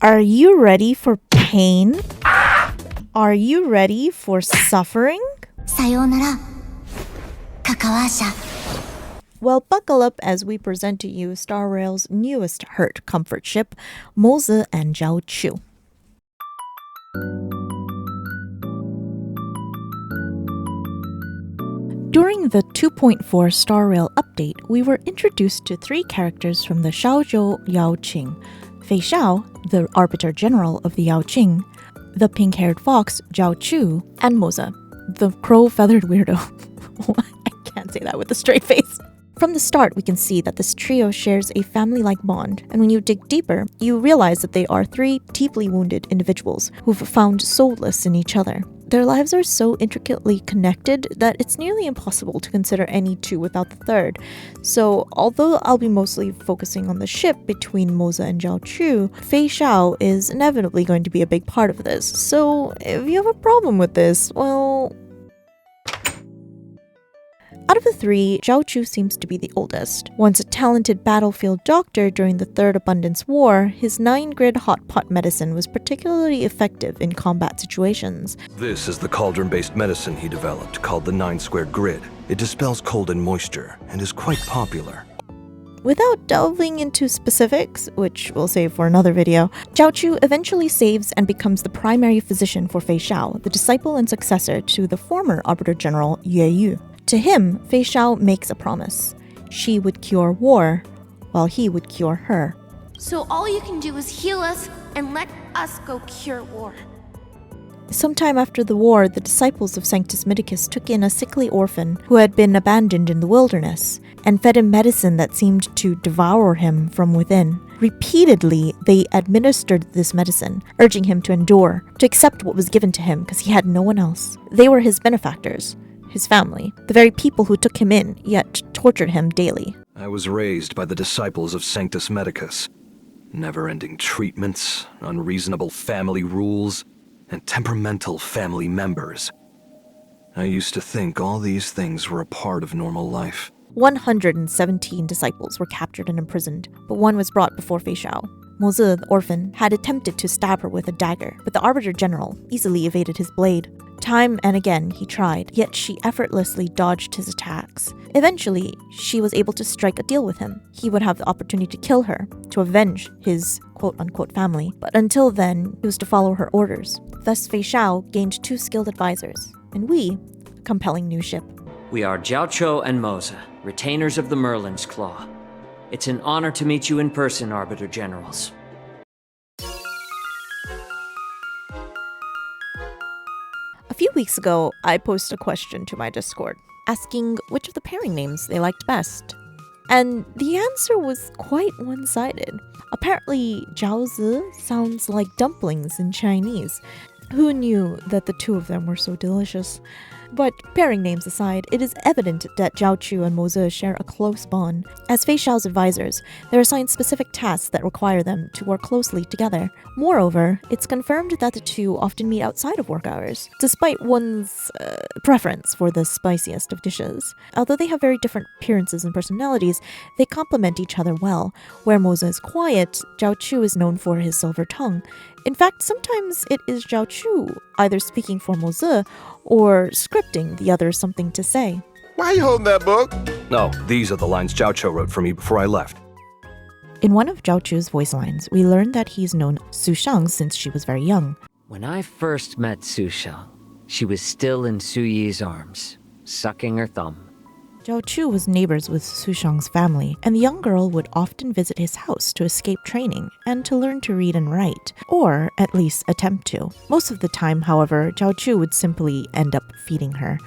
Are you ready for pain? Are you ready for suffering? さようなら、カカワ社. Well, buckle up as we present to you Star Rail's newest hurt comfort ship, Moosa and 𝒌𝒑𝒂𝒍. During the 2.4 Star Rail update, we were introduced to three characters from the Xiaozhou Yaoqing: Feixiao, the Arbiter General of the Yaoqing, the pink-haired fox 𝒌𝒑𝒂𝒍, and Moosa, the crow-feathered weirdo. I can't say that with a straight face. From the start, we can see that this trio shares a family-like bond, and when you dig deeper, you realize that they are three deeply wounded individuals who've found solace in each other. Their lives are so intricately connected that it's nearly impossible to consider any two without the third. So, although I'll be mostly focusing on the ship between Moosa and 𝒌𝒑𝒂𝒍, Feixiao is inevitably going to be a big part of this. So, if you have a problem with this, well... Out of the three, 𝒌𝒑𝒂𝒍 seems to be the oldest. Once a talented battlefield doctor during the Third Abundance War, his 9-grid hot pot medicine was particularly effective in combat situations. This is the cauldron-based medicine he developed, called the 9-squared grid. It dispels cold and moisture, and is quite popular. Without delving into specifics, which we'll save for another video, 𝒌𝒑𝒂𝒍 eventually saves and becomes the primary physician for Feixiao, the disciple and successor to the former Arbiter General Yue. To him, Feixiao makes a promise. She would cure war, while he would cure her. So all you can do is heal us and let us go cure war. Sometime after the war, the disciples of Sanctus Medicus took in a sickly orphan who had been abandoned in the wilderness, and fed him medicine that seemed to devour him from within. Repeatedly, they administered this medicine, urging him to endure, to accept what was given to him because he had no one else. They were his benefactors. His family, the very people who took him in, yet tortured him daily. I was raised by the disciples of Sanctus Medicus. Never-ending treatments, unreasonable family rules, and temperamental family members. I used to think all these things were a part of normal life. 117 disciples were captured and imprisoned, but one was brought before Feixiao. Moosa, the orphan, had attempted to stab her with a dagger, but the Arbiter General easily evaded his blade. Time and again he tried, yet she effortlessly dodged his attacks. Eventually, she was able to strike a deal with him. He would have the opportunity to kill her, to avenge his quote-unquote family, but until then, he was to follow her orders. Thus, Feixiao gained 2 skilled advisors, and we, a compelling new ship. We are 𝒌𝒑𝒂𝒍 and Moosa, retainers of the Merlin's Claw. It's an honor to meet you in person, Arbiter Generals. A few weeks ago, I posted a question to my Discord, asking which of the pairing names they liked best. And the answer was quite one-sided. Apparently, 𝒌𝒑𝒂𝒍 sounds like dumplings in Chinese. Who knew that the two of them were so delicious? But pairing names aside, it is evident that 𝒌𝒑𝒂𝒍 and Moosa share a close bond. As Feixiao's advisors, they're assigned specific tasks that require them to work closely together. Moreover, it's confirmed that the two often meet outside of work hours, despite one's preference for the spiciest of dishes. Although they have very different appearances and personalities, they complement each other well. Where Moosa is quiet, 𝒌𝒑𝒂𝒍 is known for his silver tongue. In fact, sometimes it is 𝒌𝒑𝒂𝒍 either speaking for Moosa or scripting the other something to say. Why you holding that book? No, these are the lines 𝒌𝒑𝒂𝒍 wrote for me before I left. In one of 𝒌𝒑𝒂𝒍's voice lines, we learned that he's known Sushang since she was very young. When I first met Sushang, she was still in Suyi's arms, sucking her thumb. 𝒌𝒑𝒂𝒍 was neighbors with Sushang's family, and the young girl would often visit his house to escape training and to learn to read and write, or at least attempt to. Most of the time, however, 𝒌𝒑𝒂𝒍 would simply end up feeding her.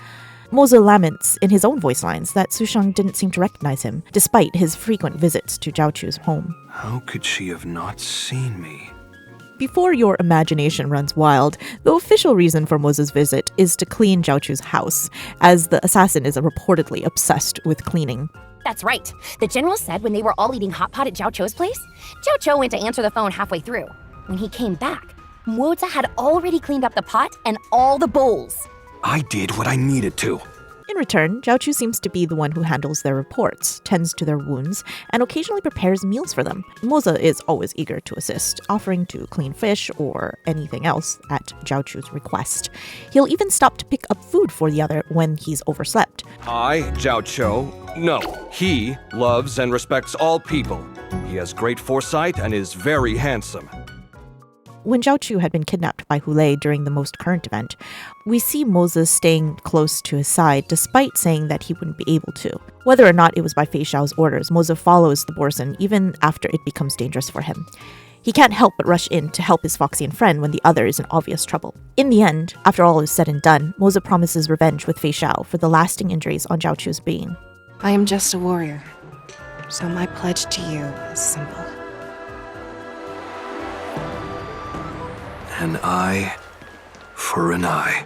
Moosa laments in his own voice lines that Sushang didn't seem to recognize him, despite his frequent visits to 𝒌𝒑𝒂𝒍's home. How could she have not seen me? Before your imagination runs wild, the official reason for Moosa's visit is to clean 𝒌𝒑𝒂𝒍's house, as the assassin is reportedly obsessed with cleaning. That's right. The general said when they were all eating hot pot at 𝒌𝒑𝒂𝒍's place, 𝒌𝒑𝒂𝒍 went to answer the phone halfway through. When he came back, Moosa had already cleaned up the pot and all the bowls. I did what I needed to. In return, 𝒉𝒑 seems to be the one who handles their reports, tends to their wounds, and occasionally prepares meals for them. Moosa is always eager to assist, offering to clean fish or anything else at 𝒉𝒑's request. He'll even stop to pick up food for the other when he's overslept. I, 𝒉𝒑, know he loves and respects all people. He has great foresight and is very handsome. When 𝒉𝒑 had been kidnapped by Hou-Lei during the most current event, we see Moosa staying close to his side despite saying that he wouldn't be able to. Whether or not it was by Fei Xiao's orders, Moosa follows the Borson even after it becomes dangerous for him. He can't help but rush in to help his Foxian friend when the other is in obvious trouble. In the end, after all is said and done, Moosa promises revenge with Fei Xiao for the lasting injuries on 𝒉𝒑's being. I am just a warrior, so my pledge to you is simple. An eye for an eye.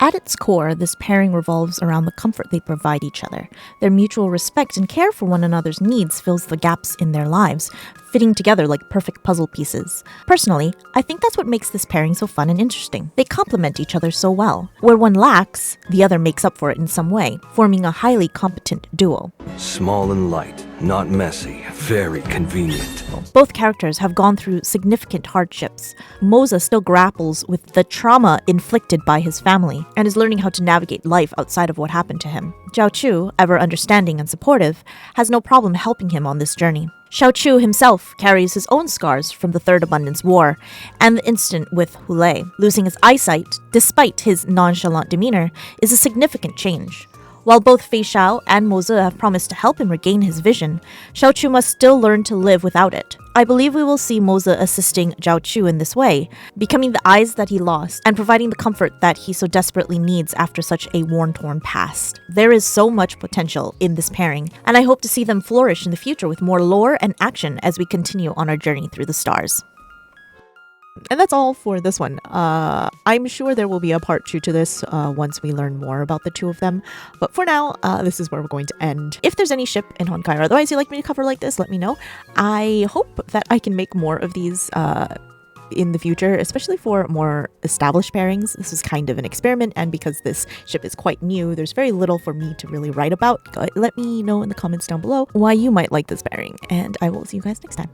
At its core, this pairing revolves around the comfort they provide each other. Their mutual respect and care for one another's needs fills the gaps in their lives, fitting together like perfect puzzle pieces. Personally, I think that's what makes this pairing so fun and interesting. They complement each other so well. Where one lacks, the other makes up for it in some way, forming a highly competent duo. Small and light, not messy, very convenient. Both characters have gone through significant hardships. Moosa still grapples with the trauma inflicted by his family and is learning how to navigate life outside of what happened to him. 𝒉𝒑, ever understanding and supportive, has no problem helping him on this journey. Xiaoqiu himself carries his own scars from the Third Abundance War and the incident with Hou-Lei. Losing his eyesight, despite his nonchalant demeanor, is a significant change. While both Fei Xiao and Moosa have promised to help him regain his vision, Xiaoqiu must still learn to live without it. I believe we will see Moosa assisting 𝒉𝒑 in this way, becoming the eyes that he lost and providing the comfort that he so desperately needs after such a worn-torn past. There is so much potential in this pairing, and I hope to see them flourish in the future with more lore and action as we continue on our journey through the stars. And that's all for this one. I'm sure there will be a part 2 to this once we learn more about the two of them. But for now, this is where we're going to end. If there's any ship in Honkai or otherwise you'd like me to cover like this, let me know. I hope that I can make more of these in the future, especially for more established pairings. This is kind of an experiment, and because this ship is quite new, there's very little for me to really write about. Let me know in the comments down below why you might like this pairing, and I will see you guys next time.